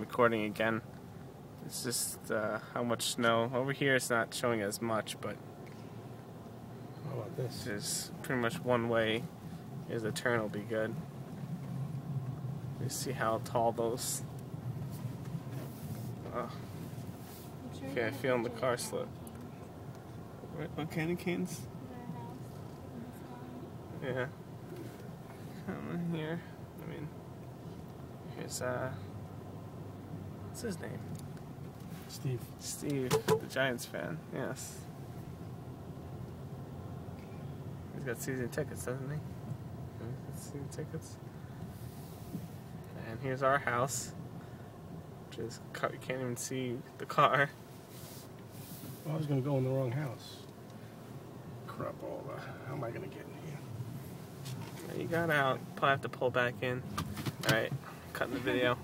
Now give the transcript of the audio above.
recording again. It's just how much snow. Over here it's not showing as much, but how about this? There's pretty much one way. Here's the turn will be good. You see how tall those. Okay, I feel in the car slip. What candy canes? Yeah. Come in here. I mean, here's what's his name? Steve. Steve, the Giants fan. Yes. He's got season tickets, doesn't he? He's got season tickets. And here's our house. Which is, you can't even see the car. Well, I was going to go in the wrong house. Crap, how am I going to get in here? You got out. Probably have to pull back in. Alright, cutting the video.